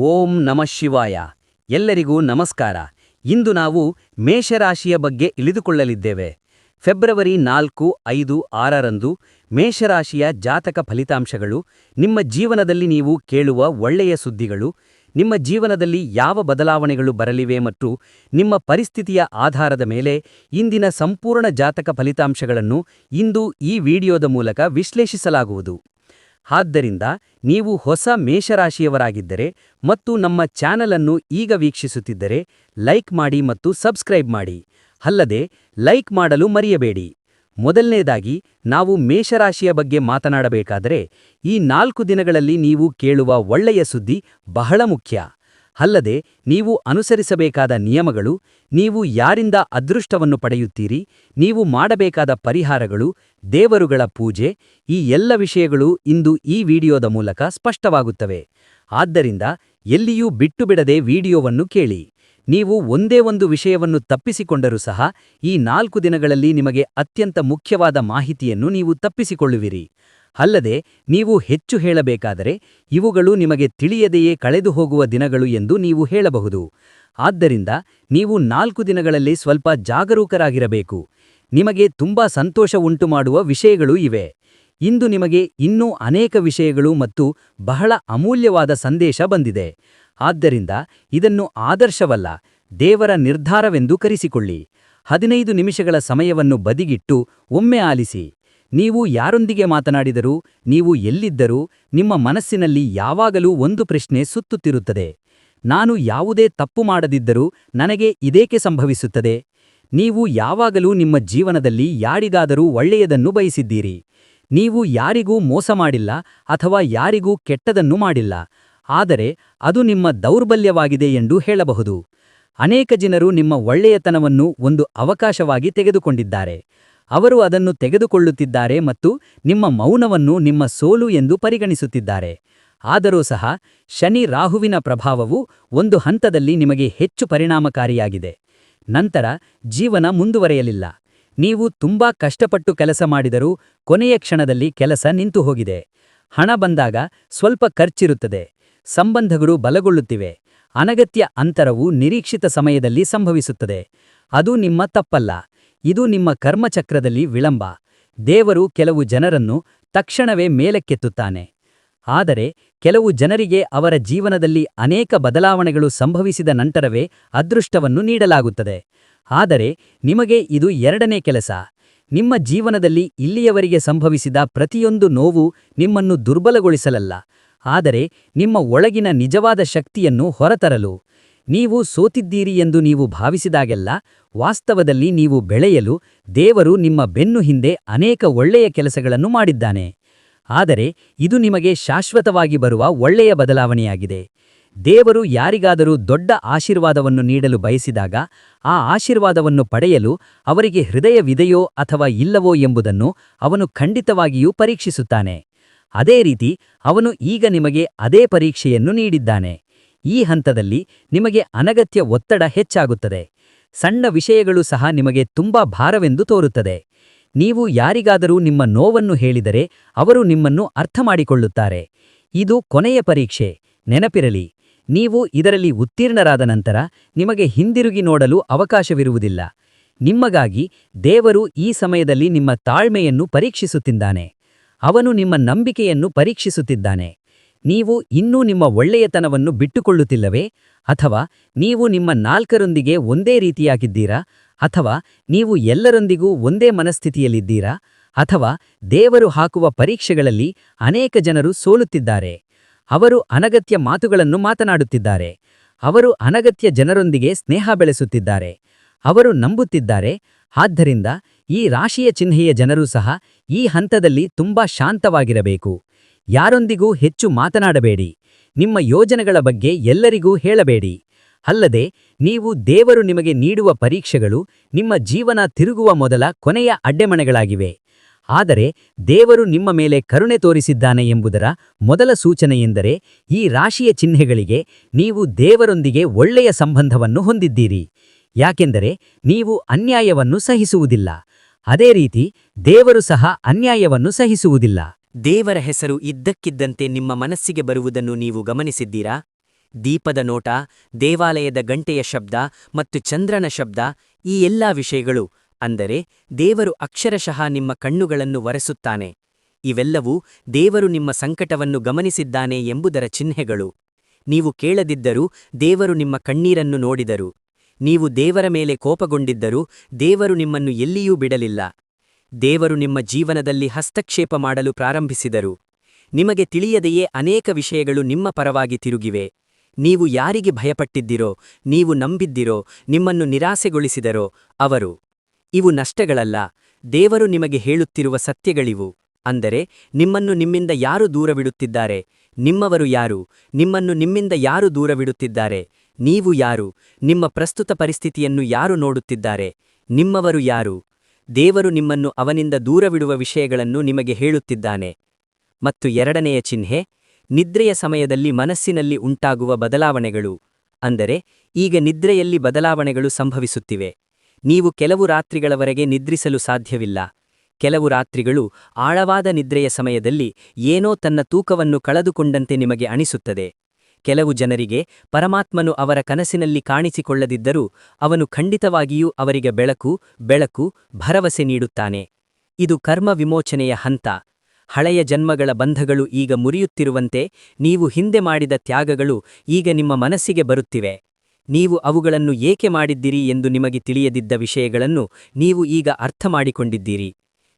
ಓಂ ನಮಃ ಶಿವಾಯ. ಎಲ್ಲರಿಗೂ ನಮಸ್ಕಾರ. ಇಂದು ನಾವು ಮೇಷರಾಶಿಯ ಬಗ್ಗೆ ತಿಳಿದುಕೊಳ್ಳಲಿದ್ದೇವೆ. ಫೆಬ್ರವರಿ 4, 5, 6ರಂದು ಮೇಷರಾಶಿಯ ಜಾತಕ ಫಲಿತಾಂಶಗಳು, ನಿಮ್ಮ ಜೀವನದಲ್ಲಿ ನೀವು ಕೇಳುವ ಒಳ್ಳೆಯ ಸುದ್ದಿಗಳು, ನಿಮ್ಮ ಜೀವನದಲ್ಲಿ ಯಾವ ಬದಲಾವಣೆಗಳು ಬರಲಿವೆ ಮತ್ತು ನಿಮ್ಮ ಪರಿಸ್ಥಿತಿಯ ಆಧಾರದ ಮೇಲೆ ಇಂದಿನ ಸಂಪೂರ್ಣ ಜಾತಕ ಫಲಿತಾಂಶಗಳನ್ನು ಇಂದು ಈ ವಿಡಿಯೋದ ಮೂಲಕ ವಿಶ್ಲೇಷಿಸಲಾಗುವುದು. ಆದ್ದರಿಂದ ನೀವು ಹೊಸ ಮೇಷರಾಶಿಯವರಾಗಿದ್ದರೆ ಮತ್ತು ನಮ್ಮ ಚಾನಲ್ ಅನ್ನು ಈಗ ವೀಕ್ಷಿಸುತ್ತಿದ್ದರೆ ಲೈಕ್ ಮಾಡಿ ಮತ್ತು ಸಬ್ಸ್ಕ್ರೈಬ್ ಮಾಡಿ. ಅಲ್ಲದೆ ಲೈಕ್ ಮಾಡಲು ಮರೆಯಬೇಡಿ. ಮೊದಲನೇದಾಗಿ ನಾವು ಮೇಷರಾಶಿಯ ಬಗ್ಗೆ ಮಾತನಾಡಬೇಕಾದರೆ, ಈ 4 ದಿನಗಳಲ್ಲಿ ನೀವು ಕೇಳುವ ಒಳ್ಳೆಯ ಸುದ್ದಿ ಬಹಳ ಮುಖ್ಯ. ಅಲ್ಲದೆ ನೀವು ಅನುಸರಿಸಬೇಕಾದ ನಿಯಮಗಳು, ನೀವು ಯಾರಿಂದ ಅದೃಷ್ಟವನ್ನು ಪಡೆಯುತ್ತೀರಿ, ನೀವು ಮಾಡಬೇಕಾದ ಪರಿಹಾರಗಳು, ದೇವರುಗಳ ಪೂಜೆ, ಈ ಎಲ್ಲ ವಿಷಯಗಳು ಇಂದು ಈ ವಿಡಿಯೋದ ಮೂಲಕ ಸ್ಪಷ್ಟವಾಗುತ್ತವೆ. ಆದ್ದರಿಂದ ಎಲ್ಲಿಯೂ ಬಿಟ್ಟುಬಿಡದೆ ವಿಡಿಯೋವನ್ನು ಕೇಳಿ. ನೀವು ಒಂದೇ ಒಂದು ವಿಷಯವನ್ನು ತಪ್ಪಿಸಿಕೊಂಡರೂ ಸಹ ಈ 4 ದಿನಗಳಲ್ಲಿ ನಿಮಗೆ ಅತ್ಯಂತ ಮುಖ್ಯವಾದ ಮಾಹಿತಿಯನ್ನು ನೀವು ತಪ್ಪಿಸಿಕೊಳ್ಳುವಿರಿ. ಅಲ್ಲದೆ ನೀವು ಹೆಚ್ಚು ಹೇಳಬೇಕಾದರೆ ಇವುಗಳು ನಿಮಗೆ ತಿಳಿಯದೆಯೇ ಕಳೆದು ಹೋಗುವ ದಿನಗಳು ಎಂದು ನೀವು ಹೇಳಬಹುದು. ಆದ್ದರಿಂದ ನೀವು 4 ದಿನಗಳಲ್ಲಿ ಸ್ವಲ್ಪ ಜಾಗರೂಕರಾಗಿರಬೇಕು. ನಿಮಗೆ ತುಂಬಾ ಸಂತೋಷ ಉಂಟುಮಾಡುವ ವಿಷಯಗಳು ಇವೆ. ಇಂದು ನಿಮಗೆ ಇನ್ನೂ ಅನೇಕ ವಿಷಯಗಳು ಮತ್ತು ಬಹಳ ಅಮೂಲ್ಯವಾದ ಸಂದೇಶ ಬಂದಿದೆ. ಆದ್ದರಿಂದ ಇದನ್ನು ಆದರ್ಶವಲ್ಲ, ದೇವರ ನಿರ್ಧಾರವೆಂದು ಕರೆಸಿಕೊಳ್ಳಿ. 15 ನಿಮಿಷಗಳ ಸಮಯವನ್ನು ಬದಿಗಿಟ್ಟು ಒಮ್ಮೆ ಆಲಿಸಿ. ನೀವು ಯಾರೊಂದಿಗೆ ಮಾತನಾಡಿದರೂ, ನೀವು ಎಲ್ಲಿದ್ದರೂ, ನಿಮ್ಮ ಮನಸ್ಸಿನಲ್ಲಿ ಯಾವಾಗಲೂ ಒಂದು ಪ್ರಶ್ನೆ ಸುತ್ತುತ್ತಿರುತ್ತದೆ: ನಾನು ಯಾವುದೇ ತಪ್ಪು ಮಾಡದಿದ್ದರೂ ನನಗೆ ಇದೇಕೆ ಸಂಭವಿಸುತ್ತದೆ? ನೀವು ಯಾವಾಗಲೂ ನಿಮ್ಮ ಜೀವನದಲ್ಲಿ ಯಾರಿಗಾದರೂ ಒಳ್ಳೆಯದನ್ನು ಬಯಸಿದ್ದೀರಿ. ನೀವು ಯಾರಿಗೂ ಮೋಸ ಮಾಡಿಲ್ಲ ಅಥವಾ ಯಾರಿಗೂ ಕೆಟ್ಟದನ್ನು ಮಾಡಿಲ್ಲ. ಆದರೆ ಅದು ನಿಮ್ಮ ದೌರ್ಬಲ್ಯವಾಗಿದೆ ಎಂದು ಹೇಳಬಹುದು. ಅನೇಕ ಜನರು ನಿಮ್ಮ ಒಳ್ಳೆಯತನವನ್ನು ಒಂದು ಅವಕಾಶವಾಗಿ ತೆಗೆದುಕೊಂಡಿದ್ದಾರೆ. ಅವರು ಅದನ್ನು ತೆಗೆದುಕೊಳ್ಳುತ್ತಿದ್ದಾರೆ ಮತ್ತು ನಿಮ್ಮ ಮೌನವನ್ನು ನಿಮ್ಮ ಸೋಲು ಎಂದು ಪರಿಗಣಿಸುತ್ತಿದ್ದಾರೆ. ಆದರೂ ಸಹ ಶನಿ ರಾಹುವಿನ ಪ್ರಭಾವವು ಒಂದು ಹಂತದಲ್ಲಿ ನಿಮಗೆ ಹೆಚ್ಚು ಪರಿಣಾಮಕಾರಿಯಾಗಿದೆ. ನಂತರ ಜೀವನ ಮುಂದುವರೆಯಲಿಲ್ಲ. ನೀವು ತುಂಬಾ ಕಷ್ಟಪಟ್ಟು ಕೆಲಸ ಮಾಡಿದರೂ ಕೊನೆಯ ಕ್ಷಣದಲ್ಲಿ ಕೆಲಸ ನಿಂತು ಹೋಗಿದೆ. ಹಣ ಬಂದಾಗ ಸ್ವಲ್ಪ ಖರ್ಚಿರುತ್ತದೆ. ಸಂಬಂಧಗಳು ಬಲಗೊಳ್ಳುತ್ತಿವೆ. ಅನಗತ್ಯ ಅಂತರವು ನಿರೀಕ್ಷಿತ ಸಮಯದಲ್ಲಿ ಸಂಭವಿಸುತ್ತದೆ. ಅದು ನಿಮ್ಮ ತಪ್ಪಲ್ಲ, ಇದು ನಿಮ್ಮ ಕರ್ಮಚಕ್ರದಲ್ಲಿ ವಿಳಂಬ. ದೇವರು ಕೆಲವು ಜನರನ್ನು ತಕ್ಷಣವೇ ಮೇಲಕ್ಕೆತ್ತುತ್ತಾನೆ. ಆದರೆ ಕೆಲವು ಜನರಿಗೆ ಅವರ ಜೀವನದಲ್ಲಿ ಅನೇಕ ಬದಲಾವಣೆಗಳು ಸಂಭವಿಸಿದ ನಂತರವೇ ಅದೃಷ್ಟವನ್ನು ನೀಡಲಾಗುತ್ತದೆ. ಆದರೆ ನಿಮಗೆ ಇದು ಎರಡನೇ ಕೆಲಸ. ನಿಮ್ಮ ಜೀವನದಲ್ಲಿ ಇಲ್ಲಿಯವರೆಗೆ ಸಂಭವಿಸಿದ ಪ್ರತಿಯೊಂದು ನೋವು ನಿಮ್ಮನ್ನು ದುರ್ಬಲಗೊಳಿಸಲಲ್ಲ, ಆದರೆ ನಿಮ್ಮ ಒಳಗಿನ ನಿಜವಾದ ಶಕ್ತಿಯನ್ನು ಹೊರತರಲು. ನೀವು ಸೋತಿದ್ದೀರಿ ಎಂದು ನೀವು ಭಾವಿಸಿದಾಗೆಲ್ಲ ವಾಸ್ತವದಲ್ಲಿ ನೀವು ಬೆಳೆಯಲು ದೇವರು ನಿಮ್ಮ ಬೆನ್ನು ಹಿಂದೆ ಅನೇಕ ಒಳ್ಳೆಯ ಕೆಲಸಗಳನ್ನು ಮಾಡಿದ್ದಾನೆ. ಆದರೆ ಇದು ನಿಮಗೆ ಶಾಶ್ವತವಾಗಿ ಬರುವ ಒಳ್ಳೆಯ ಬದಲಾವಣೆಯಾಗಿದೆ. ದೇವರು ಯಾರಿಗಾದರೂ ದೊಡ್ಡ ಆಶೀರ್ವಾದವನ್ನು ನೀಡಲು ಬಯಸಿದಾಗ ಆ ಆಶೀರ್ವಾದವನ್ನು ಪಡೆಯಲು ಅವರಿಗೆ ಹೃದಯವಿದೆಯೋ ಅಥವಾ ಇಲ್ಲವೋ ಎಂಬುದನ್ನು ಅವನು ಖಂಡಿತವಾಗಿಯೂ ಪರೀಕ್ಷಿಸುತ್ತಾನೆ. ಅದೇ ರೀತಿ ಅವನು ಈಗ ನಿಮಗೆ ಅದೇ ಪರೀಕ್ಷೆಯನ್ನು ನೀಡಿದ್ದಾನೆ. ಈ ಹಂತದಲ್ಲಿ ನಿಮಗೆ ಅನಗತ್ಯ ಒತ್ತಡ ಹೆಚ್ಚಾಗುತ್ತದೆ. ಸಣ್ಣ ವಿಷಯಗಳು ಸಹ ನಿಮಗೆ ತುಂಬಾ ಭಾರವೆಂದು ತೋರುತ್ತದೆ. ನೀವು ಯಾರಿಗಾದರೂ ನಿಮ್ಮ ನೋವನ್ನು ಹೇಳಿದರೆ ಅವರು ನಿಮ್ಮನ್ನು ಅರ್ಥಮಾಡಿಕೊಳ್ಳುತ್ತಾರೆ. ಇದು ಕೊನೆಯ ಪರೀಕ್ಷೆ, ನೆನಪಿರಲಿ. ನೀವು ಇದರಲ್ಲಿ ಉತ್ತೀರ್ಣರಾದ ನಂತರ ನಿಮಗೆ ಹಿಂದಿರುಗಿ ನೋಡಲು ಅವಕಾಶವಿರುವುದಿಲ್ಲ. ನಿಮಗಾಗಿ ದೇವರು ಈ ಸಮಯದಲ್ಲಿ ನಿಮ್ಮ ತಾಳ್ಮೆಯನ್ನು ಪರೀಕ್ಷಿಸುತ್ತಿದ್ದಾನೆ. ಅವನು ನಿಮ್ಮ ನಂಬಿಕೆಯನ್ನು ಪರೀಕ್ಷಿಸುತ್ತಿದ್ದಾನೆ. ನೀವು ಇನ್ನೂ ನಿಮ್ಮ ಒಳ್ಳೆಯತನವನ್ನು ಬಿಟ್ಟುಕೊಳ್ಳುತ್ತಿಲ್ಲವೇ? ಅಥವಾ ನೀವು ನಿಮ್ಮ 4ರೊಂದಿಗೆ ಒಂದೇ ರೀತಿಯಾಗಿದ್ದೀರಾ? ಅಥವಾ ನೀವು ಎಲ್ಲರೊಂದಿಗೂ ಒಂದೇ ಮನಸ್ಥಿತಿಯಲ್ಲಿದ್ದೀರಾ? ಅಥವಾ ದೇವರು ಹಾಕುವ ಪರೀಕ್ಷೆಗಳಲ್ಲಿ ಅನೇಕ ಜನರು ಸೋಲುತ್ತಿದ್ದಾರೆ. ಅವರು ಅನಗತ್ಯ ಮಾತುಗಳನ್ನು ಮಾತನಾಡುತ್ತಿದ್ದಾರೆ. ಅವರು ಅನಗತ್ಯ ಜನರೊಂದಿಗೆ ಸ್ನೇಹ ಬೆಳೆಸುತ್ತಿದ್ದಾರೆ. ಅವರು ನಂಬುತ್ತಿದ್ದಾರೆ. ಆದ್ದರಿಂದ ಈ ರಾಶಿಯ ಚಿಹ್ನೆಯ ಜನರೂ ಸಹ ಈ ಹಂತದಲ್ಲಿ ತುಂಬಾ ಶಾಂತವಾಗಿರಬೇಕು. ಯಾರೊಂದಿಗೂ ಹೆಚ್ಚು ಮಾತನಾಡಬೇಡಿ. ನಿಮ್ಮ ಯೋಜನೆಗಳ ಬಗ್ಗೆ ಎಲ್ಲರಿಗೂ ಹೇಳಬೇಡಿ. ಅಲ್ಲದೆ ನೀವು ದೇವರು ನಿಮಗೆ ನೀಡುವ ಪರೀಕ್ಷೆಗಳು ನಿಮ್ಮ ಜೀವನ ತಿರುಗುವ ಮೊದಲ ಕೊನೆಯ ಅಡ್ಡೆಮಣೆಗಳಾಗಿವೆ. ಆದರೆ ದೇವರು ನಿಮ್ಮ ಮೇಲೆ ಕರುಣೆ ತೋರಿಸಿದ್ದಾನೆ ಎಂಬುದರ ಮೊದಲ ಸೂಚನೆಯೆಂದರೆ ಈ ರಾಶಿಯ ಚಿಹ್ನೆಗಳಿಗೆ ನೀವು ದೇವರೊಂದಿಗೆ ಒಳ್ಳೆಯ ಸಂಬಂಧವನ್ನು ಹೊಂದಿದ್ದೀರಿ. ಯಾಕೆಂದರೆ ನೀವು ಅನ್ಯಾಯವನ್ನು ಸಹಿಸುವುದಿಲ್ಲ. ಅದೇ ರೀತಿ ದೇವರು ಸಹ ಅನ್ಯಾಯವನ್ನು ಸಹಿಸುವುದಿಲ್ಲ. ದೇವರ ಹೆಸರು ಇದ್ದಕ್ಕಿದ್ದಂತೆ ನಿಮ್ಮ ಮನಸ್ಸಿಗೆ ಬರುವುದನ್ನು ನೀವು ಗಮನಿಸಿದ್ದೀರಾ? ದೀಪದ ನೋಟ, ದೇವಾಲಯದ ಗಂಟೆಯ ಶಬ್ದ ಮತ್ತು ಚಂದ್ರನ ಶಬ್ದ, ಈ ಎಲ್ಲಾ ವಿಷಯಗಳು, ಅಂದರೆ ದೇವರು ಅಕ್ಷರಶಃ ನಿಮ್ಮ ಕಣ್ಣುಗಳನ್ನು ಒರೆಸುತ್ತಾನೆ. ಇವೆಲ್ಲವೂ ದೇವರು ನಿಮ್ಮ ಸಂಕಟವನ್ನು ಗಮನಿಸಿದ್ದಾನೆ ಎಂಬುದರ ಚಿಹ್ನೆಗಳು. ನೀವು ಕೇಳದಿದ್ದರೂ ದೇವರು ನಿಮ್ಮ ಕಣ್ಣೀರನ್ನು ನೋಡಿದರು. ನೀವು ದೇವರ ಮೇಲೆ ಕೋಪಗೊಂಡಿದ್ದರೂ ದೇವರು ನಿಮ್ಮನ್ನು ಎಲ್ಲಿಯೂ ಬಿಡಲಿಲ್ಲ. ದೇವರು ನಿಮ್ಮ ಜೀವನದಲ್ಲಿ ಹಸ್ತಕ್ಷೇಪ ಮಾಡಲು ಪ್ರಾರಂಭಿಸಿದರು. ನಿಮಗೆ ತಿಳಿಯದೆಯೇ ಅನೇಕ ವಿಷಯಗಳು ನಿಮ್ಮ ಪರವಾಗಿ ತಿರುಗಿವೆ. ನೀವು ಯಾರಿಗೆ ಭಯಪಟ್ಟಿದ್ದಿರೋ, ನೀವು ನಂಬಿದ್ದಿರೋ, ನಿಮ್ಮನ್ನು ನಿರಾಸೆಗೊಳಿಸಿದರೋ ಅವರು. ಇವು ನಷ್ಟಗಳಲ್ಲ, ದೇವರು ನಿಮಗೆ ಹೇಳುತ್ತಿರುವ ಸತ್ಯಗಳಿವು. ಅಂದರೆ ನಿಮ್ಮನ್ನು ನಿಮ್ಮಿಂದ ಯಾರು ದೂರವಿಡುತ್ತಿದ್ದಾರೆ? ನಿಮ್ಮವರು ಯಾರು? ನಿಮ್ಮನ್ನು ನಿಮ್ಮಿಂದ ಯಾರು ದೂರವಿಡುತ್ತಿದ್ದಾರೆ? ನೀವು ಯಾರು? ನಿಮ್ಮ ಪ್ರಸ್ತುತ ಪರಿಸ್ಥಿತಿಯನ್ನು ಯಾರು ನೋಡುತ್ತಿದ್ದಾರೆ? ನಿಮ್ಮವರು ಯಾರು? ದೇವರು ನಿಮ್ಮನ್ನು ಅವನಿಂದ ದೂರವಿಡುವ ವಿಷಯಗಳನ್ನು ನಿಮಗೆ ಹೇಳುತ್ತಿದ್ದಾನೆ. ಮತ್ತು ಎರಡನೆಯ ಚಿಹ್ನೆ, ನಿದ್ರೆಯ ಸಮಯದಲ್ಲಿ ಮನಸ್ಸಿನಲ್ಲಿ ಉಂಟಾಗುವ ಬದಲಾವಣೆಗಳು. ಅಂದರೆ ಈಗ ನಿದ್ರೆಯಲ್ಲಿ ಬದಲಾವಣೆಗಳು ಸಂಭವಿಸುತ್ತಿವೆ. ನೀವು ಕೆಲವು ರಾತ್ರಿಗಳವರೆಗೆ ನಿದ್ರಿಸಲು ಸಾಧ್ಯವಿಲ್ಲ. ಕೆಲವು ರಾತ್ರಿಗಳು ಆಳವಾದ ನಿದ್ರೆಯ ಸಮಯದಲ್ಲಿ ಏನೋ ತನ್ನ ತೂಕವನ್ನು ಕಳೆದುಕೊಂಡಂತೆ ನಿಮಗೆ ಅನಿಸುತ್ತದೆ. ಕೆಲವು ಜನರಿಗೆ ಪರಮಾತ್ಮನು ಅವರ ಕನಸಿನಲ್ಲಿ ಕಾಣಿಸಿಕೊಳ್ಳದಿದ್ದರೂ ಅವನು ಖಂಡಿತವಾಗಿಯೂ ಅವರಿಗೆ ಬೆಳಕು, ಭರವಸೆ ನೀಡುತ್ತಾನೆ. ಇದು ಕರ್ಮ ವಿಮೋಚನೆಯ ಹಂತ. ಹಳೆಯ ಜನ್ಮಗಳ ಬಂಧಗಳು ಈಗ ಮುರಿಯುತ್ತಿರುವಂತೆ ನೀವು ಹಿಂದೆ ಮಾಡಿದ ತ್ಯಾಗಗಳು ಈಗ ನಿಮ್ಮ ಮನಸ್ಸಿಗೆ ಬರುತ್ತಿವೆ. ನೀವು ಅವುಗಳನ್ನು ಏಕೆ ಮಾಡಿದ್ದೀರಿ ಎಂದು ನಿಮಗೆ ತಿಳಿಯದಿದ್ದ ವಿಷಯಗಳನ್ನು ನೀವು ಈಗ ಅರ್ಥಮಾಡಿಕೊಂಡಿದ್ದೀರಿ.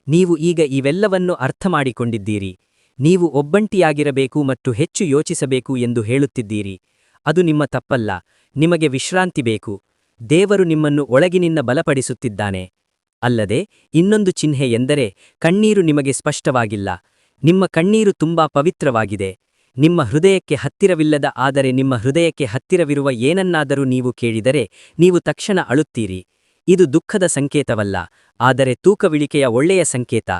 ನೀವು ಈಗ ಇವೆಲ್ಲವನ್ನೂ ಅರ್ಥಮಾಡಿಕೊಂಡಿದ್ದೀರಿ. ನೀವು ಒಬ್ಬಂಟಿಯಾಗಿರಬೇಕು ಮತ್ತು ಹೆಚ್ಚು ಯೋಚಿಸಬೇಕು ಎಂದು ಹೇಳುತ್ತಿದ್ದೀರಿ. ಅದು ನಿಮ್ಮ ತಪ್ಪಲ್ಲ. ನಿಮಗೆ ವಿಶ್ರಾಂತಿ ಬೇಕು. ದೇವರು ನಿಮ್ಮನ್ನು ಒಳಗಿನಿಂದ ಬಲಪಡಿಸುತ್ತಿದ್ದಾನೆ. ಅಲ್ಲದೆ ಇನ್ನೊಂದು ಚಿಹ್ನೆ ಎಂದರೆ ಕಣ್ಣೀರು ನಿಮಗೆ ಸ್ಪಷ್ಟವಾಗಿಲ್ಲ. ನಿಮ್ಮ ಕಣ್ಣೀರು ತುಂಬಾ ಪವಿತ್ರವಾಗಿದೆ. ನಿಮ್ಮ ಹೃದಯಕ್ಕೆ ಹತ್ತಿರವಿಲ್ಲದ ಆದರೆ ನಿಮ್ಮ ಹೃದಯಕ್ಕೆ ಹತ್ತಿರವಿರುವ ಏನನ್ನಾದರೂ ನೀವು ಕೇಳಿದರೆ ನೀವು ತಕ್ಷಣ ಅಳುತ್ತೀರಿ. ಇದು ದುಃಖದ ಸಂಕೇತವಲ್ಲ, ಆದರೆ ತೂಕವಿಳಿಕೆಯ ಒಳ್ಳೆಯ ಸಂಕೇತ.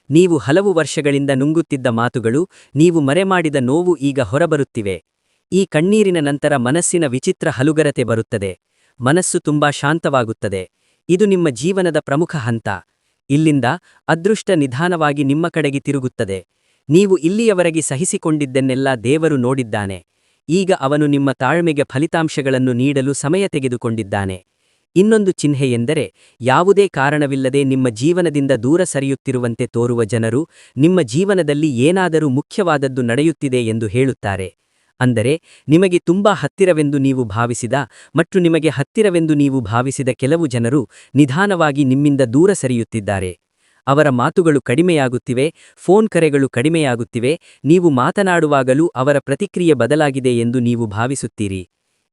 ನೀವು ಹಲವು ವರ್ಷಗಳಿಂದ ನುಂಗುತ್ತಿದ್ದ ಮಾತುಗಳು, ನೀವು ಮರೆಮಾಡಿದ ನೋವು ಈಗ ಹೊರಬರುತ್ತಿವೆ. ಈ ಕಣ್ಣೀರಿನ ನಂತರ ಮನಸ್ಸಿನ ವಿಚಿತ್ರ ಹಲುಗರತೆ ಬರುತ್ತದೆ. ಮನಸ್ಸು ತುಂಬಾ ಶಾಂತವಾಗುತ್ತದೆ. ಇದು ನಿಮ್ಮ ಜೀವನದ ಪ್ರಮುಖ ಹಂತ. ಇಲ್ಲಿಂದ ಅದೃಷ್ಟ ನಿಧಾನವಾಗಿ ನಿಮ್ಮ ಕಡೆಗೆ ತಿರುಗುತ್ತದೆ. ನೀವು ಇಲ್ಲಿಯವರೆಗೆ ಸಹಿಸಿಕೊಂಡಿದ್ದನ್ನೆಲ್ಲ ದೇವರು ನೋಡಿದ್ದಾನೆ. ಈಗ ಅವನು ನಿಮ್ಮ ತಾಳ್ಮೆಗೆ ಫಲಿತಾಂಶಗಳನ್ನು ನೀಡಲು ಸಮಯ ತೆಗೆದುಕೊಂಡಿದ್ದಾನೆ. ಇನ್ನೊಂದು ಚಿಹ್ನೆ ಎಂದರೆ ಯಾವುದೇ ಕಾರಣವಿಲ್ಲದೆ ನಿಮ್ಮ ಜೀವನದಿಂದ ದೂರ ಸರಿಯುತ್ತಿರುವಂತೆ ತೋರುವ ಜನರು ನಿಮ್ಮ ಜೀವನದಲ್ಲಿ ಏನಾದರೂ ಮುಖ್ಯವಾದದ್ದು ನಡೆಯುತ್ತಿದೆ ಎಂದು ಹೇಳುತ್ತಾರೆ. ಅಂದರೆ ನಿಮಗೆ ತುಂಬಾ ಹತ್ತಿರವೆಂದು ನೀವು ಭಾವಿಸಿದ ಮತ್ತು ನಿಮಗೆ ಹತ್ತಿರವೆಂದು ನೀವು ಭಾವಿಸಿದ ಕೆಲವು ಜನರು ನಿಧಾನವಾಗಿ ನಿಮ್ಮಿಂದ ದೂರ ಸರಿಯುತ್ತಿದ್ದಾರೆ. ಅವರ ಮಾತುಗಳು ಕಡಿಮೆಯಾಗುತ್ತಿವೆ, ಫೋನ್ ಕರೆಗಳು ಕಡಿಮೆಯಾಗುತ್ತಿವೆ, ನೀವು ಮಾತನಾಡುವಾಗಲೂ ಅವರ ಪ್ರತಿಕ್ರಿಯೆ ಬದಲಾಗಿದೆ ಎಂದು ನೀವು ಭಾವಿಸುತ್ತೀರಿ.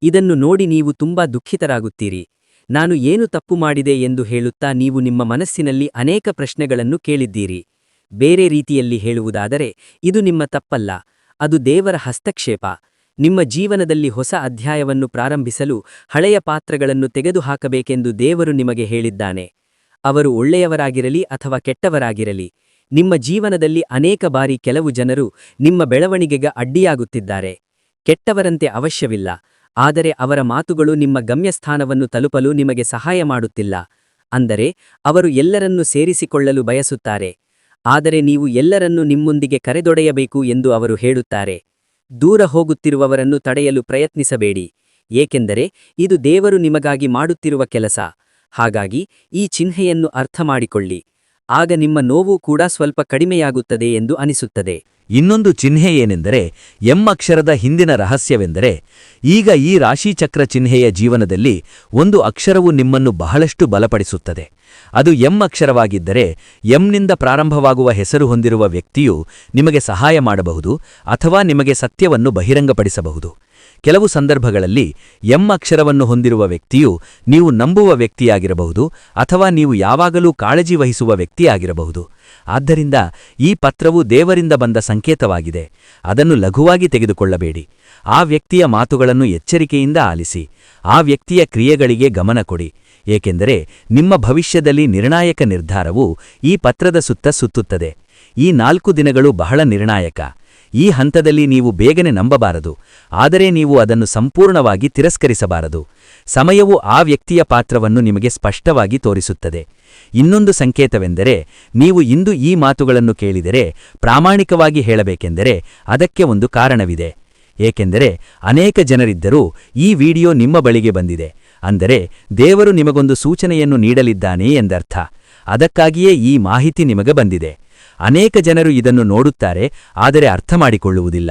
ಇದನ್ನು ನೋಡಿ ನೀವು ತುಂಬಾ ದುಃಖಿತರಾಗುತ್ತೀರಿ. ನಾನು ಏನು ತಪ್ಪು ಮಾಡಿದೆ ಎಂದು ಹೇಳುತ್ತಾ ನೀವು ನಿಮ್ಮ ಮನಸ್ಸಿನಲ್ಲಿ ಅನೇಕ ಪ್ರಶ್ನೆಗಳನ್ನು ಕೇಳಿದ್ದೀರಿ. ಬೇರೆ ರೀತಿಯಲ್ಲಿ ಹೇಳುವುದಾದರೆ ಇದು ನಿಮ್ಮ ತಪ್ಪಲ್ಲ, ಅದು ದೇವರ ಹಸ್ತಕ್ಷೇಪ. ನಿಮ್ಮ ಜೀವನದಲ್ಲಿ ಹೊಸ ಅಧ್ಯಾಯವನ್ನು ಪ್ರಾರಂಭಿಸಲು ಹಳೆಯ ಪಾತ್ರಗಳನ್ನು ತೆಗೆದುಹಾಕಬೇಕೆಂದು ದೇವರು ನಿಮಗೆ ಹೇಳಿದ್ದಾನೆ. ಅವರು ಒಳ್ಳೆಯವರಾಗಿರಲಿ ಅಥವಾ ಕೆಟ್ಟವರಾಗಿರಲಿ, ನಿಮ್ಮ ಜೀವನದಲ್ಲಿ ಅನೇಕ ಬಾರಿ ಕೆಲವು ಜನರು ನಿಮ್ಮ ಬೆಳವಣಿಗೆಗೆ ಅಡ್ಡಿಯಾಗುತ್ತಿದ್ದಾರೆ. ಕೆಟ್ಟವರಂತೆ ಅವಶ್ಯವಿಲ್ಲ, ಆದರೆ ಅವರ ಮಾತುಗಳು ನಿಮ್ಮ ಗಮ್ಯಸ್ಥಾನವನ್ನು ತಲುಪಲು ನಿಮಗೆ ಸಹಾಯ ಮಾಡುತ್ತಿಲ್ಲ. ಅಂದರೆ ಅವರು ಎಲ್ಲರನ್ನೂ ಸೇರಿಸಿಕೊಳ್ಳಲು ಬಯಸುತ್ತಾರೆ, ಆದರೆ ನೀವು ಎಲ್ಲರನ್ನೂ ನಿಮ್ಮೊಂದಿಗೆ ಕರೆದೊಡೆಯಬೇಕು ಎಂದು ಅವರು ಹೇಳುತ್ತಾರೆ. ದೂರ ಹೋಗುತ್ತಿರುವವರನ್ನು ತಡೆಯಲು ಪ್ರಯತ್ನಿಸಬೇಡಿ, ಏಕೆಂದರೆ ಇದು ದೇವರು ನಿಮಗಾಗಿ ಮಾಡುತ್ತಿರುವ ಕೆಲಸ. ಹಾಗಾಗಿ ಈ ಚಿಹ್ನೆಯನ್ನು ಅರ್ಥಮಾಡಿಕೊಳ್ಳಿ. ಆಗ ನಿಮ್ಮ ನೋವು ಕೂಡ ಸ್ವಲ್ಪ ಕಡಿಮೆಯಾಗುತ್ತದೆ ಎಂದು ಅನಿಸುತ್ತದೆ. ಇನ್ನೊಂದು ಚಿಹ್ನೆ ಏನೆಂದರೆ ಎಂ ಅಕ್ಷರದ ಹಿಂದಿನ ರಹಸ್ಯವೆಂದರೆ, ಈಗ ಈ ರಾಶಿಚಕ್ರ ಚಿಹ್ನೆಯ ಜೀವನದಲ್ಲಿ ಒಂದು ಅಕ್ಷರವು ನಿಮ್ಮನ್ನು ಬಹಳಷ್ಟು ಬಲಪಡಿಸುತ್ತದೆ. ಅದು ಎಂ ಅಕ್ಷರವಾಗಿದ್ದರೆ ಎಂನಿಂದ ಪ್ರಾರಂಭವಾಗುವ ಹೆಸರು ಹೊಂದಿರುವ ವ್ಯಕ್ತಿಯು ನಿಮಗೆ ಸಹಾಯ ಮಾಡಬಹುದು ಅಥವಾ ನಿಮಗೆ ಸತ್ಯವನ್ನು ಬಹಿರಂಗಪಡಿಸಬಹುದು. ಕೆಲವು ಸಂದರ್ಭಗಳಲ್ಲಿ ಎಂ ಅಕ್ಷರವನ್ನು ಹೊಂದಿರುವ ವ್ಯಕ್ತಿಯು ನೀವು ನಂಬುವ ವ್ಯಕ್ತಿಯಾಗಿರಬಹುದು ಅಥವಾ ನೀವು ಯಾವಾಗಲೂ ಕಾಳಜಿ ವಹಿಸುವ ವ್ಯಕ್ತಿಯಾಗಿರಬಹುದು. ಆದ್ದರಿಂದ ಈ ಪತ್ರವು ದೇವರಿಂದ ಬಂದ ಸಂಕೇತವಾಗಿದೆ. ಅದನ್ನು ಲಘುವಾಗಿ ತೆಗೆದುಕೊಳ್ಳಬೇಡಿ. ಆ ವ್ಯಕ್ತಿಯ ಮಾತುಗಳನ್ನು ಎಚ್ಚರಿಕೆಯಿಂದ ಆಲಿಸಿ. ಆ ವ್ಯಕ್ತಿಯ ಕ್ರಿಯೆಗಳಿಗೆ ಗಮನ ಕೊಡಿ, ಏಕೆಂದರೆ ನಿಮ್ಮ ಭವಿಷ್ಯದಲ್ಲಿ ನಿರ್ಣಾಯಕ ನಿರ್ಧಾರವು ಈ ಪತ್ರದ ಸುತ್ತ ಸುತ್ತುತ್ತದೆ. ಈ 4 ದಿನಗಳು ಬಹಳ ನಿರ್ಣಾಯಕ. ಈ ಹಂತದಲ್ಲಿ ನೀವು ಬೇಗನೆ ನಂಬಬಾರದು, ಆದರೆ ನೀವು ಅದನ್ನು ಸಂಪೂರ್ಣವಾಗಿ ತಿರಸ್ಕರಿಸಬಾರದು. ಸಮಯವು ಆ ವ್ಯಕ್ತಿಯ ಪಾತ್ರವನ್ನು ನಿಮಗೆ ಸ್ಪಷ್ಟವಾಗಿ ತೋರಿಸುತ್ತದೆ. ಇನ್ನೊಂದು ಸಂಕೇತವೆಂದರೆ, ನೀವು ಇಂದು ಈ ಮಾತುಗಳನ್ನು ಕೇಳಿದರೆ ಪ್ರಾಮಾಣಿಕವಾಗಿ ಹೇಳಬೇಕೆಂದರೆ ಅದಕ್ಕೆ ಒಂದು ಕಾರಣವಿದೆ. ಏಕೆಂದರೆ ಅನೇಕ ಜನರಿದ್ದರೂ ಈ ವಿಡಿಯೋ ನಿಮ್ಮ ಬಳಿಗೆ ಬಂದಿದೆ ಅಂದರೆ ದೇವರು ನಿಮಗೊಂದು ಸೂಚನೆಯನ್ನು ನೀಡಲಿದ್ದಾನೆ ಎಂದರ್ಥ. ಅದಕ್ಕಾಗಿಯೇ ಈ ಮಾಹಿತಿ ನಿಮಗೆ ಬಂದಿದೆ. ಅನೇಕ ಜನರು ಇದನ್ನು ನೋಡುತ್ತಾರೆ, ಆದರೆ ಅರ್ಥಮಾಡಿಕೊಳ್ಳುವುದಿಲ್ಲ.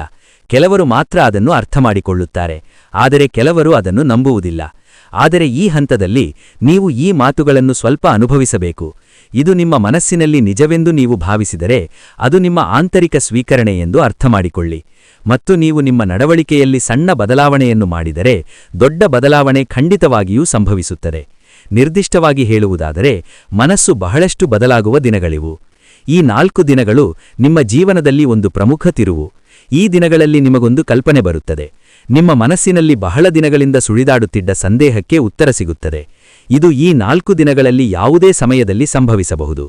ಕೆಲವರು ಮಾತ್ರ ಅದನ್ನು ಅರ್ಥಮಾಡಿಕೊಳ್ಳುತ್ತಾರೆ, ಆದರೆ ಕೆಲವರು ಅದನ್ನು ನಂಬುವುದಿಲ್ಲ. ಆದರೆ ಈ ಹಂತದಲ್ಲಿ ನೀವು ಈ ಮಾತುಗಳನ್ನು ಸ್ವಲ್ಪ ಅನುಭವಿಸಬೇಕು. ಇದು ನಿಮ್ಮ ಮನಸ್ಸಿನಲ್ಲಿ ನಿಜವೆಂದು ನೀವು ಭಾವಿಸಿದರೆ ಅದು ನಿಮ್ಮ ಆಂತರಿಕ ಸ್ವೀಕರಣೆ ಎಂದು ಅರ್ಥಮಾಡಿಕೊಳ್ಳಿ. ಮತ್ತು ನೀವು ನಿಮ್ಮ ನಡವಳಿಕೆಯಲ್ಲಿ ಸಣ್ಣ ಬದಲಾವಣೆಯನ್ನು ಮಾಡಿದರೆ ದೊಡ್ಡ ಬದಲಾವಣೆ ಖಂಡಿತವಾಗಿಯೂ ಸಂಭವಿಸುತ್ತದೆ. ನಿರ್ದಿಷ್ಟವಾಗಿ ಹೇಳುವುದಾದರೆ ಮನಸ್ಸು ಬಹಳಷ್ಟು ಬದಲಾಗುವ ದಿನಗಳಿವು. ಈ 4 ದಿನಗಳು ನಿಮ್ಮ ಜೀವನದಲ್ಲಿ ಒಂದು ಪ್ರಮುಖ ತಿರುವು. ಈ ದಿನಗಳಲ್ಲಿ ನಿಮಗೊಂದು ಕಲ್ಪನೆ ಬರುತ್ತದೆ. ನಿಮ್ಮ ಮನಸ್ಸಿನಲ್ಲಿ ಬಹಳ ದಿನಗಳಿಂದ ಸುಳಿದಾಡುತ್ತಿದ್ದ ಸಂದೇಹಕ್ಕೆ ಉತ್ತರ ಸಿಗುತ್ತದೆ. ಇದು ಈ 4 ದಿನಗಳಲ್ಲಿ ಯಾವುದೇ ಸಮಯದಲ್ಲಿ ಸಂಭವಿಸಬಹುದು.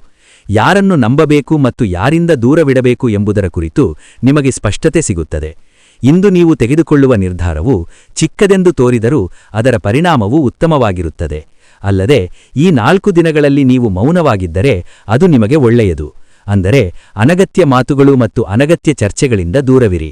ಯಾರನ್ನು ನಂಬಬೇಕು ಮತ್ತು ಯಾರಿಂದ ದೂರವಿಡಬೇಕು ಎಂಬುದರ ಕುರಿತು ನಿಮಗೆ ಸ್ಪಷ್ಟತೆ ಸಿಗುತ್ತದೆ. ಇಂದು ನೀವು ತೆಗೆದುಕೊಳ್ಳುವ ನಿರ್ಧಾರವು ಚಿಕ್ಕದೆಂದು ತೋರಿದರೂ ಅದರ ಪರಿಣಾಮವು ಉತ್ತಮವಾಗಿರುತ್ತದೆ. ಅಲ್ಲದೆ ಈ 4 ದಿನಗಳಲ್ಲಿ ನೀವು ಮೌನವಾಗಿದ್ದರೆ ಅದು ನಿಮಗೆ ಒಳ್ಳೆಯದು. ಅಂದರೆ ಅನಗತ್ಯ ಮಾತುಗಳು ಮತ್ತು ಅನಗತ್ಯ ಚರ್ಚೆಗಳಿಂದ ದೂರವಿರಿ.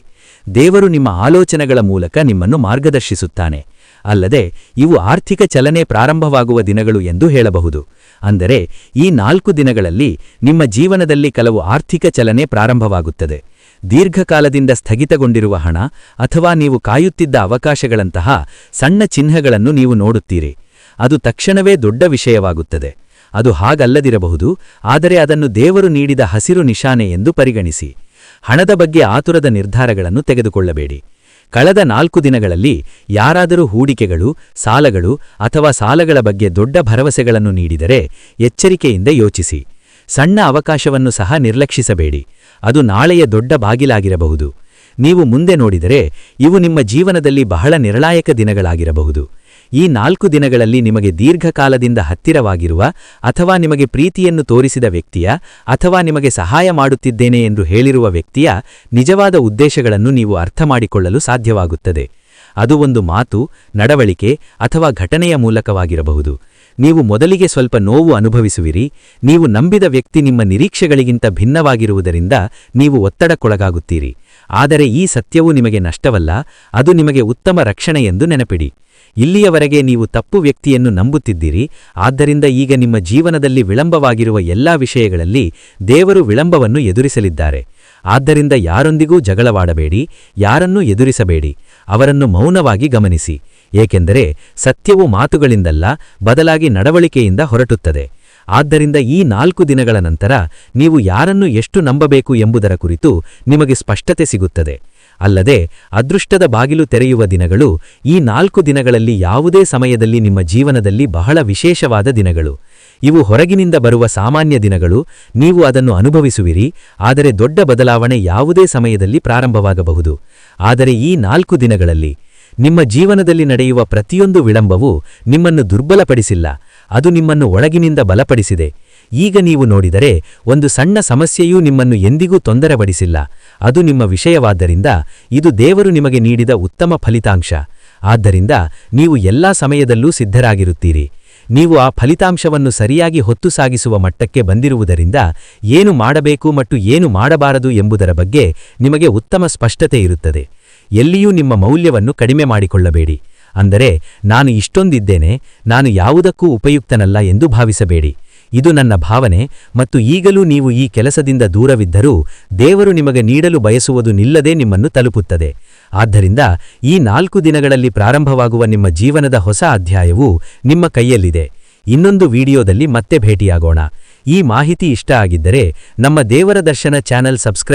ದೇವರು ನಿಮ್ಮ ಆಲೋಚನೆಗಳ ಮೂಲಕ ನಿಮ್ಮನ್ನು ಮಾರ್ಗದರ್ಶಿಸುತ್ತಾನೆ. ಅಲ್ಲದೆ ಇವು ಆರ್ಥಿಕ ಚಲನೆ ಪ್ರಾರಂಭವಾಗುವ ದಿನಗಳು ಎಂದು ಹೇಳಬಹುದು. ಅಂದರೆ ಈ 4 ದಿನಗಳಲ್ಲಿ ನಿಮ್ಮ ಜೀವನದಲ್ಲಿ ಕೆಲವು ಆರ್ಥಿಕ ಚಲನೆ ಪ್ರಾರಂಭವಾಗುತ್ತದೆ. ದೀರ್ಘಕಾಲದಿಂದ ಸ್ಥಗಿತಗೊಂಡಿರುವ ಹಣ ಅಥವಾ ನೀವು ಕಾಯುತ್ತಿದ್ದ ಅವಕಾಶಗಳಂತಹ ಸಣ್ಣ ಚಿಹ್ನೆಗಳನ್ನು ನೀವು ನೋಡುತ್ತೀರಿ. ಅದು ತಕ್ಷಣವೇ ದೊಡ್ಡ ವಿಷಯವಾಗುತ್ತದೆ. ಅದು ಹಾಗಲ್ಲದಿರಬಹುದು, ಆದರೆ ಅದನ್ನು ದೇವರು ನೀಡಿದ ಹಸಿರು ನಿಶಾನೆ ಎಂದು ಪರಿಗಣಿಸಿ. ಹಣದ ಬಗ್ಗೆ ಆತುರದ ನಿರ್ಧಾರಗಳನ್ನು ತೆಗೆದುಕೊಳ್ಳಬೇಡಿ. ಕಳೆದ 4 ದಿನಗಳಲ್ಲಿ ಯಾರಾದರೂ ಹೂಡಿಕೆಗಳು, ಸಾಲಗಳು ಅಥವಾ ಸಾಲಗಳ ಬಗ್ಗೆ ದೊಡ್ಡ ಭರವಸೆಗಳನ್ನು ನೀಡಿದರೆ ಎಚ್ಚರಿಕೆಯಿಂದ ಯೋಚಿಸಿ. ಸಣ್ಣ ಅವಕಾಶವನ್ನು ಸಹ ನಿರ್ಲಕ್ಷಿಸಬೇಡಿ. ಅದು ನಾಳೆಯ ದೊಡ್ಡ ಬಾಗಿಲಾಗಿರಬಹುದು. ನೀವು ಮುಂದೆ ನೋಡಿದರೆ ಇವು ನಿಮ್ಮ ಜೀವನದಲ್ಲಿ ಬಹಳ ನಿರ್ಣಾಯಕ ದಿನಗಳಾಗಿರಬಹುದು. ಈ 4 ದಿನಗಳಲ್ಲಿ ನಿಮಗೆ ದೀರ್ಘಕಾಲದಿಂದ ಹತ್ತಿರವಾಗಿರುವ ಅಥವಾ ನಿಮಗೆ ಪ್ರೀತಿಯನ್ನು ತೋರಿಸಿದ ವ್ಯಕ್ತಿಯ ಅಥವಾ ನಿಮಗೆ ಸಹಾಯ ಮಾಡುತ್ತಿದ್ದೇನೆ ಎಂದು ಹೇಳಿರುವ ವ್ಯಕ್ತಿಯ ನಿಜವಾದ ಉದ್ದೇಶಗಳನ್ನು ನೀವು ಅರ್ಥಮಾಡಿಕೊಳ್ಳಲು ಸಾಧ್ಯವಾಗುತ್ತದೆ. ಅದು ಒಂದು ಮಾತು, ನಡವಳಿಕೆ ಅಥವಾ ಘಟನೆಯ ಮೂಲಕವಾಗಿರಬಹುದು. ನೀವು ಮೊದಲಿಗೆ ಸ್ವಲ್ಪ ನೋವು ಅನುಭವಿಸುವಿರಿ. ನೀವು ನಂಬಿದ ವ್ಯಕ್ತಿ ನಿಮ್ಮ ನಿರೀಕ್ಷೆಗಳಿಗಿಂತ ಭಿನ್ನವಾಗಿರುವುದರಿಂದ ನೀವು ಒತ್ತಡಕ್ಕೊಳಗಾಗುತ್ತೀರಿ. ಆದರೆ ಈ ಸತ್ಯವು ನಿಮಗೆ ನಷ್ಟವಲ್ಲ, ಅದು ನಿಮಗೆ ಉತ್ತಮ ರಕ್ಷಣೆ ಎಂದು ನೆನಪಿಡಿ. ಇಲ್ಲಿಯವರೆಗೆ ನೀವು ತಪ್ಪು ವ್ಯಕ್ತಿಯನ್ನು ನಂಬುತ್ತಿದ್ದೀರಿ. ಆದ್ದರಿಂದ ಈಗ ನಿಮ್ಮ ಜೀವನದಲ್ಲಿ ವಿಳಂಬವಾಗಿರುವ ಎಲ್ಲಾ ವಿಷಯಗಳಲ್ಲಿ ದೇವರು ವಿಳಂಬವನ್ನು ಎದುರಿಸಲಿದ್ದಾರೆ. ಆದ್ದರಿಂದ ಯಾರೊಂದಿಗೂ ಜಗಳವಾಡಬೇಡಿ, ಯಾರನ್ನೂ ಎದುರಿಸಬೇಡಿ. ಅವರನ್ನು ಮೌನವಾಗಿ ಗಮನಿಸಿ. ಏಕೆಂದರೆ ಸತ್ಯವು ಮಾತುಗಳಿಂದಲ್ಲ, ಬದಲಾಗಿ ನಡವಳಿಕೆಯಿಂದ ಹೊರಟುತ್ತದೆ. ಆದ್ದರಿಂದ ಈ 4 ದಿನಗಳ ನಂತರ ನೀವು ಯಾರನ್ನು ಎಷ್ಟು ನಂಬಬೇಕು ಎಂಬುದರ ಕುರಿತು ನಿಮಗೆ ಸ್ಪಷ್ಟತೆ ಸಿಗುತ್ತದೆ. ಅಲ್ಲದೆ ಅದೃಷ್ಟದ ಬಾಗಿಲು ತೆರೆಯುವ ದಿನಗಳು ಈ 4 ದಿನಗಳಲ್ಲಿ ಯಾವುದೇ ಸಮಯದಲ್ಲಿ ನಿಮ್ಮ ಜೀವನದಲ್ಲಿ ಬಹಳ ವಿಶೇಷವಾದ ದಿನಗಳು. ಇವು ಹೊರಗಿನಿಂದ ಬರುವ ಸಾಮಾನ್ಯ ದಿನಗಳು. ನೀವು ಅದನ್ನು ಅನುಭವಿಸುವಿರಿ, ಆದರೆ ದೊಡ್ಡ ಬದಲಾವಣೆ ಯಾವುದೇ ಸಮಯದಲ್ಲಿ ಪ್ರಾರಂಭವಾಗಬಹುದು. ಆದರೆ ಈ 4 ದಿನಗಳಲ್ಲಿ ನಿಮ್ಮ ಜೀವನದಲ್ಲಿ ನಡೆಯುವ ಪ್ರತಿಯೊಂದು ವಿಳಂಬವೂ ನಿಮ್ಮನ್ನು ದುರ್ಬಲಪಡಿಸಿಲ್ಲ, ಅದು ನಿಮ್ಮನ್ನು ಒಳಗಿನಿಂದ ಬಲಪಡಿಸಿದೆ. ಈಗ ನೀವು ನೋಡಿದರೆ ಒಂದು ಸಣ್ಣ ಸಮಸ್ಯೆಯೂ ನಿಮ್ಮನ್ನು ಎಂದಿಗೂ ತೊಂದರೆಪಡಿಸಿಲ್ಲ. ಅದು ನಿಮ್ಮ ವಿಷಯವಾದ್ದರಿಂದ ಇದು ದೇವರು ನಿಮಗೆ ನೀಡಿದ ಉತ್ತಮ ಫಲಿತಾಂಶ. ಆದ್ದರಿಂದ ನೀವು ಎಲ್ಲಾ ಸಮಯದಲ್ಲೂ ಸಿದ್ಧರಾಗಿರುತ್ತೀರಿ. ನೀವು ಆ ಫಲಿತಾಂಶವನ್ನು ಸರಿಯಾಗಿ ಹೊತ್ತು ಸಾಗಿಸುವ ಮಟ್ಟಕ್ಕೆ ಬಂದಿರುವುದರಿಂದ ಏನು ಮಾಡಬೇಕು ಮತ್ತು ಏನು ಮಾಡಬಾರದು ಎಂಬುದರ ಬಗ್ಗೆ ನಿಮಗೆ ಉತ್ತಮ ಸ್ಪಷ್ಟತೆ ಇರುತ್ತದೆ. ಎಲ್ಲಿಯೂ ನಿಮ್ಮ ಮೌಲ್ಯವನ್ನು ಕಡಿಮೆ ಮಾಡಿಕೊಳ್ಳಬೇಡಿ. ಅಂದರೆ ನಾನು ಇಷ್ಟೊಂದಿದ್ದೇನೆ, ನಾನು ಯಾವುದಕ್ಕೂ ಉಪಯುಕ್ತನಲ್ಲ ಎಂದು ಭಾವಿಸಬೇಡಿ. ಇದು ನನ್ನ ಭಾವನೆ ಮತ್ತು ಈಗಲೂ ನೀವು ಈ ಕೆಲಸದಿಂದ ದೂರವಿದ್ದರೂ ದೇವರು ನಿಮಗೆ ನೀಡಲು ಬಯಸುವುದು ನಿಲ್ಲದೆ ನಿಮ್ಮನ್ನು ತಲುಪುತ್ತದೆ. ಆದ್ದರಿಂದ ಈ 4 ದಿನಗಳಲ್ಲಿ ಪ್ರಾರಂಭವಾಗುವ ನಿಮ್ಮ ಜೀವನದ ಹೊಸ ಅಧ್ಯಾಯವು ನಿಮ್ಮ ಕೈಯಲ್ಲಿದೆ. ಇನ್ನೊಂದು ವಿಡಿಯೋದಲ್ಲಿ ಮತ್ತೆ ಭೇಟಿಯಾಗೋಣ. ಈ ಮಾಹಿತಿ ಇಷ್ಟ ಆಗಿದ್ದರೆ ನಮ್ಮ ದೇವರ ದರ್ಶನ ಚಾನೆಲ್ ಸಬ್ಸ್ಕ್ರೈಬ್